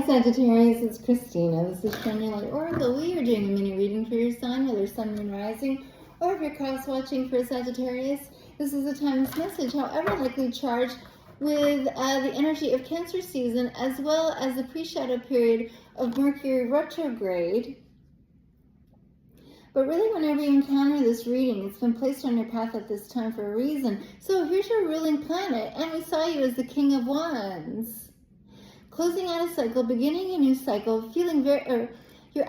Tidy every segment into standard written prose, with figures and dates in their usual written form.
Sagittarius, it's Christina. This is Shine Your Light Oracle. We are doing a mini reading for your sign, whether Sun, Moon, Rising, or if you're cross-watching for Sagittarius. This is a timeless message, however likely charged with the energy of Cancer season, as well as the pre-shadow period of Mercury retrograde. But really, whenever you encounter this reading, it's been placed on your path at this time for a reason. So here's your ruling planet, and we saw you as the King of Wands. Closing out a cycle, beginning a new cycle, feeling you're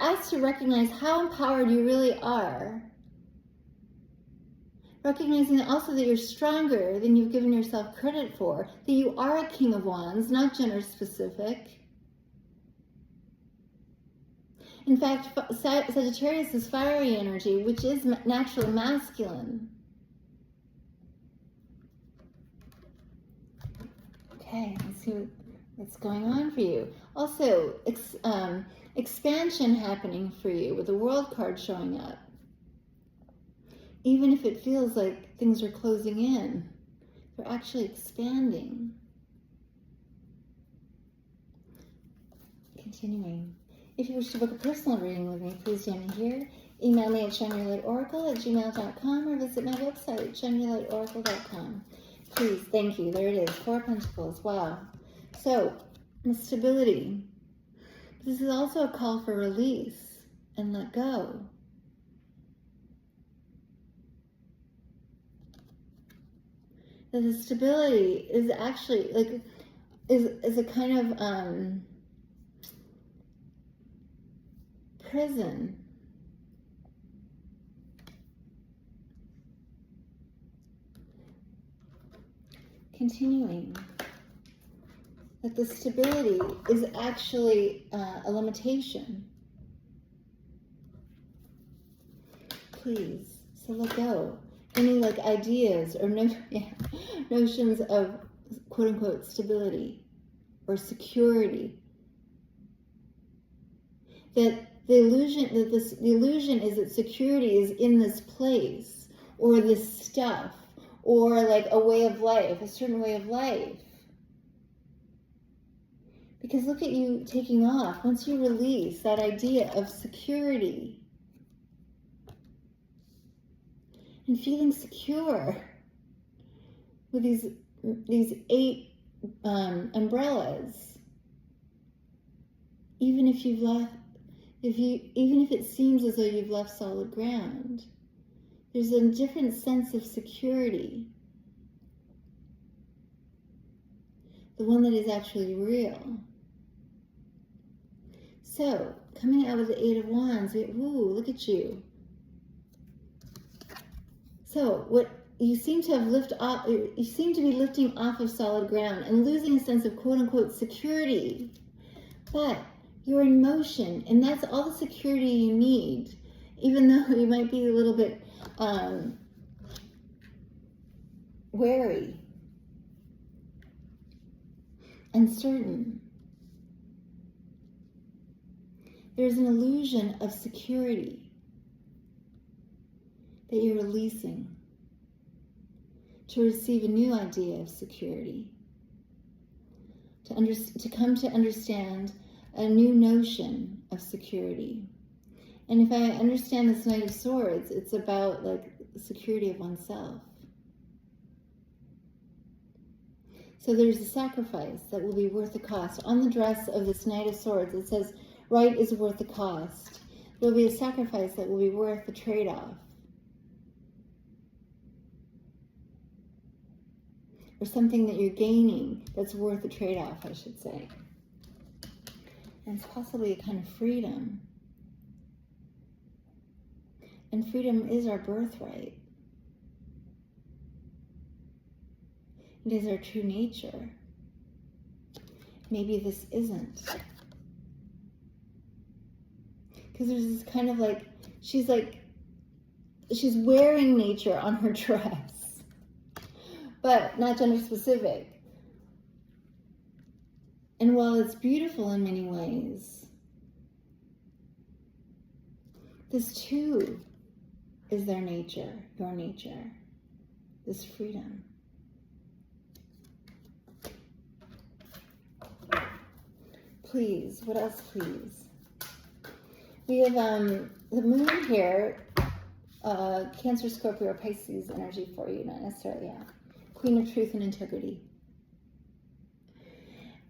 asked to recognize how empowered you really are. Recognizing also that you're stronger than you've given yourself credit for, that you are a King of Wands, not gender specific. In fact, Sagittarius is fiery energy, which is naturally masculine. Okay, let's see what's going on for you. Also, expansion happening for you with the World card showing up. Even if it feels like things are closing in, they're actually expanding. Continuing. If you wish to book a personal reading with me, please join me here. Email me at shineyourlightoracle@gmail.com or visit my website, shineyourlightoracle.com. Please, thank you. There it is, 4 Pentacles. Wow. So, stability. This is also a call for release and let go. That the stability is actually like is a kind of prison. Continuing. That the stability is actually a limitation. Please, so let go. Any like ideas or notions of quote unquote stability or security. That the illusion is that security is in this place or this stuff or like a way of life, a certain way of life. Because look at you taking off. Once you release that idea of security and feeling secure with these 8 umbrellas, even if you've left, even if it seems as though you've left solid ground, there's a different sense of security, the one that is actually real. So, coming out with the 8 of Wands, ooh, look at you. So, what you seem to have you seem to be lifting off of solid ground and losing a sense of quote-unquote security. But you're in motion, and that's all the security you need, even though you might be a little bit wary, uncertain. There's an illusion of security that you're releasing to receive a new idea of security, to come to understand a new notion of security. And if I understand this Knight of Swords, it's about like the security of oneself. So there's a sacrifice that will be worth the cost. On the dress of this Knight of Swords, it says, right is worth the cost. There'll be a sacrifice that will be worth the trade-off. Or something that you're gaining that's worth the trade-off, I should say. And it's possibly a kind of freedom. And freedom is our birthright. It is our true nature. Maybe this isn't. Because there's this kind of like, she's wearing nature on her dress, but not gender specific. And while it's beautiful in many ways, this too is their nature, your nature, this freedom. Please, what else, please? We have the moon here, Cancer, Scorpio, or Pisces energy for you, not necessarily, yeah. Queen of Truth and Integrity.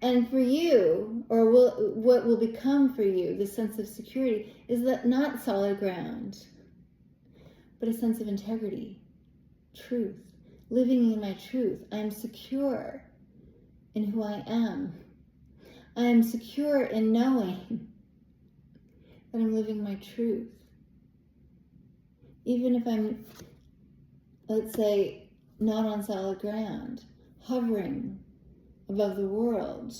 And for you, or what will become for you, the sense of security, is that not solid ground, but a sense of integrity, truth, living in my truth. I am secure in who I am. I am secure in knowing that I'm living my truth. Even if I'm, let's say, not on solid ground, hovering above the world,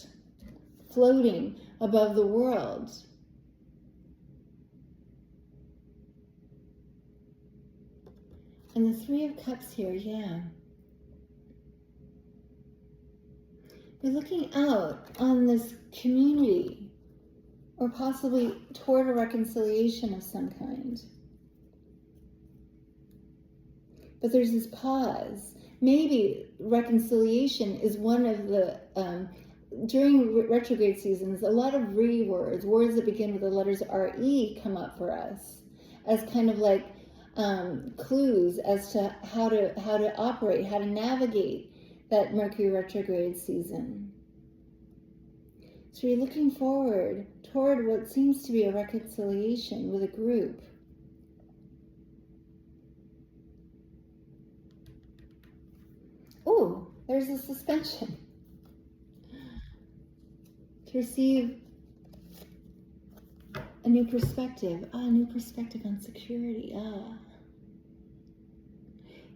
floating above the world. And the Three of Cups here, yeah. You're looking out on this community, or possibly toward a reconciliation of some kind. But there's this pause. Maybe reconciliation is one of the, during retrograde seasons, a lot of words that begin with the letters R-E come up for us as kind of like clues as to how to operate, how to navigate that Mercury retrograde season. So you're looking forward toward what seems to be a reconciliation with a group. Oh, there's a suspension. To receive a new perspective. A new perspective on security.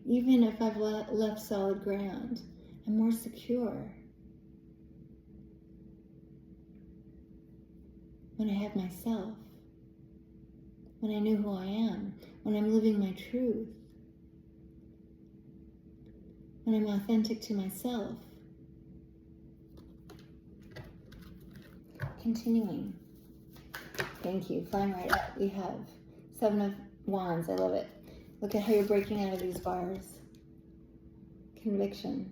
Even if I've left solid ground, I'm more secure when I have myself, when I know who I am, when I'm living my truth, when I'm authentic to myself. Continuing. Thank you. Flying right up. We have Seven of Wands. I love it. Look at how you're breaking out of these bars. Conviction.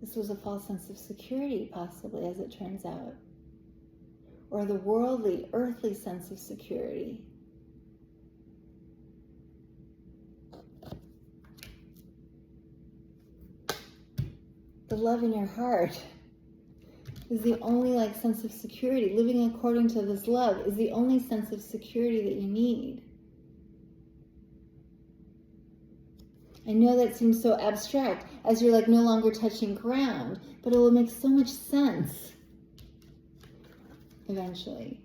This was a false sense of security, possibly, as it turns out. Or the worldly, earthly sense of security. The love in your heart is the only sense of security. Living according to this love is the only sense of security that you need. I know that seems so abstract as you're no longer touching ground, but it will make so much sense eventually.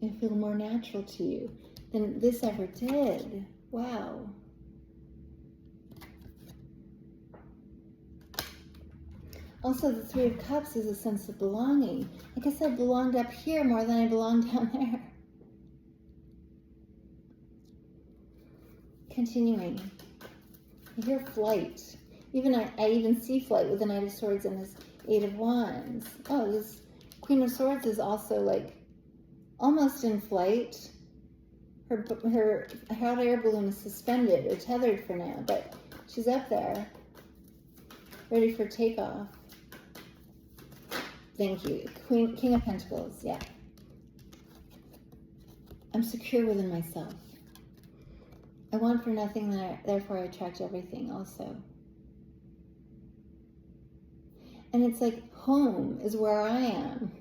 It'll feel more natural to you than this ever did. Wow. Also, the Three of Cups is a sense of belonging. I guess I belonged up here more than I belonged down there. Continuing. I hear flight. I even see flight with the Knight of Swords and this Eight of Wands. Oh, this Queen of Swords is also almost in flight. Her hot air balloon is suspended or tethered for now, but she's up there, ready for takeoff. Thank you. King of Pentacles, yeah. I'm secure within myself. I want for nothing, therefore I attract everything also. And it's home is where I am.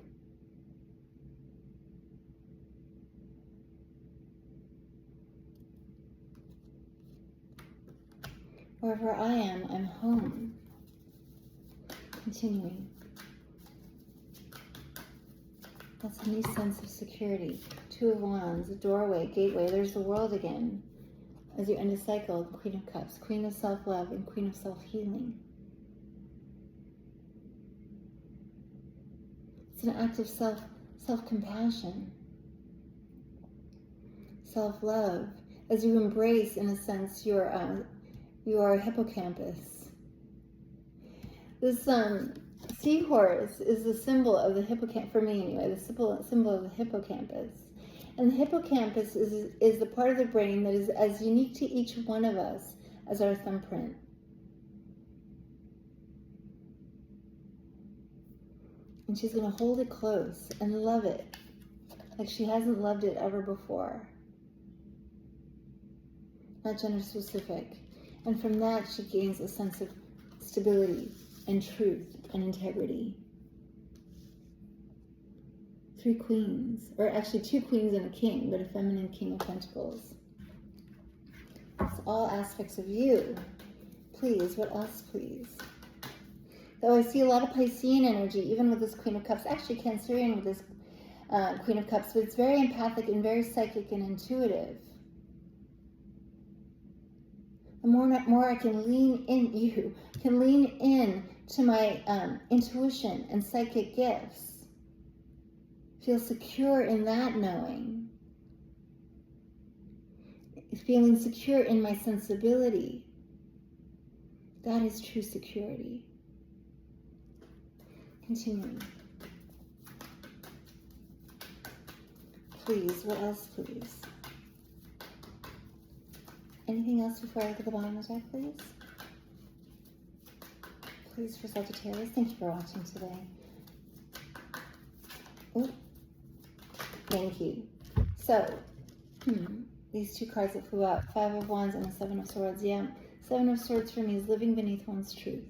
Wherever I am, I'm home. Continuing. That's a new sense of security. Two of Wands, a doorway, gateway. There's the world again. As you end a cycle, Queen of Cups, Queen of Self-Love, and Queen of Self-Healing. It's an act of self-compassion, self-love, as you embrace, in a sense, your hippocampus. This seahorse is the symbol of the hippocampus, for me anyway, the symbol of the hippocampus. And the hippocampus is the part of the brain that is as unique to each one of us as our thumbprint. And she's going to hold it close and love it like she hasn't loved it ever before. Not gender specific. And from that, she gains a sense of stability and truth and integrity. 3 queens, or actually 2 queens and a king, but a feminine king of pentacles. It's all aspects of you. Please, what else, please? Though I see a lot of Piscean energy, even with this Queen of Cups, actually Cancerian with this Queen of Cups, but it's very empathic and very psychic and intuitive. The more I can lean in to my intuition and psychic gifts. Feel secure in that knowing. Feeling secure in my sensibility. That is true security. Continuing. Please, what else, please? Anything else before I look at the bottom of the deck, please? Please, for Sagittarius. Thank you for watching today. Oh, thank you. So, these 2 cards that flew out, 5 of Wands and the 7 of Swords. Yeah, 7 of Swords for me is living beneath one's truth.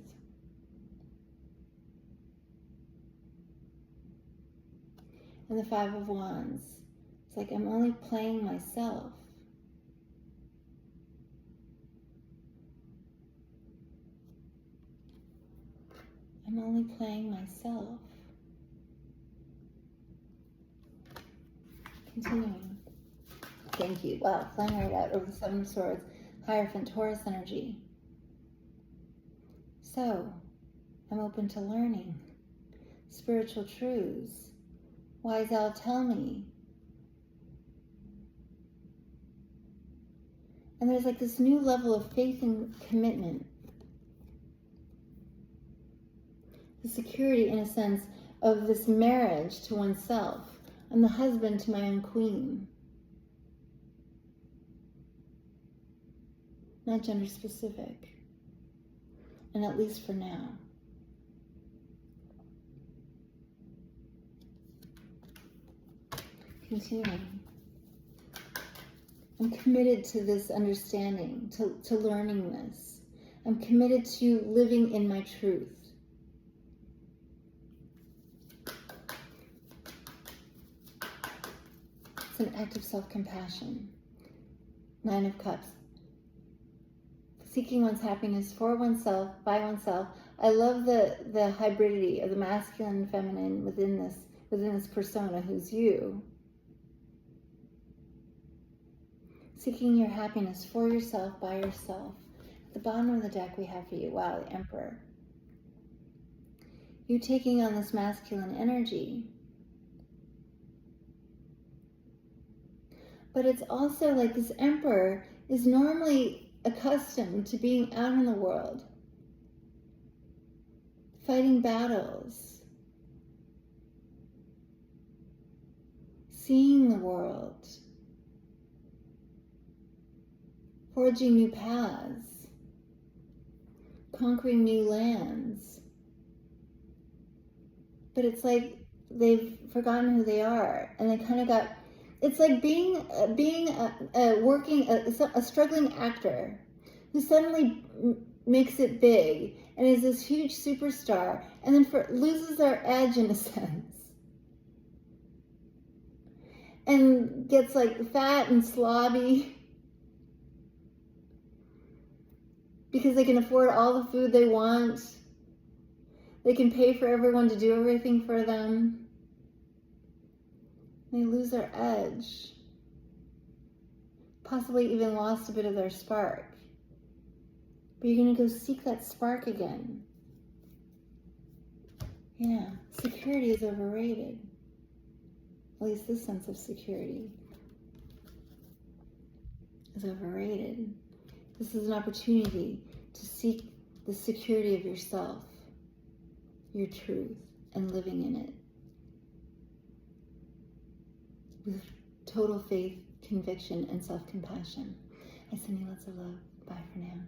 And the 5 of Wands, it's like I'm only playing myself. I'm only playing myself. Continuing. Thank you. Wow, flying right out over the 7 of Swords. Hierophant, Taurus energy. So, I'm open to learning. Spiritual truths. Wise owl, tell me. And there's like this new level of faith and commitment. The security, in a sense, of this marriage to oneself. I'm the husband to my own queen. Not gender specific. And at least for now. Continuing. I'm committed to this understanding, to learning this. I'm committed to living in my truth. It's an act of self-compassion. 9 of Cups. Seeking one's happiness for oneself, by oneself. I love the hybridity of the masculine and feminine within this persona who's you. Seeking your happiness for yourself, by yourself. At the bottom of the deck we have for you, wow, the Emperor. You taking on this masculine energy. But it's also like this Emperor is normally accustomed to being out in the world, fighting battles, seeing the world, forging new paths, conquering new lands. But it's like they've forgotten who they are, and they kind of got. It's like being a struggling actor who suddenly makes it big and is this huge superstar, and then loses their edge in a sense, and gets like fat and slobby because they can afford all the food they want. They can pay for everyone to do everything for them. They lose their edge. Possibly even lost a bit of their spark. But you're going to go seek that spark again. Yeah, security is overrated. At least this sense of security is overrated. This is an opportunity to seek the security of yourself, your truth, and living in it. With total faith, conviction, and self-compassion. I send you lots of love. Bye for now.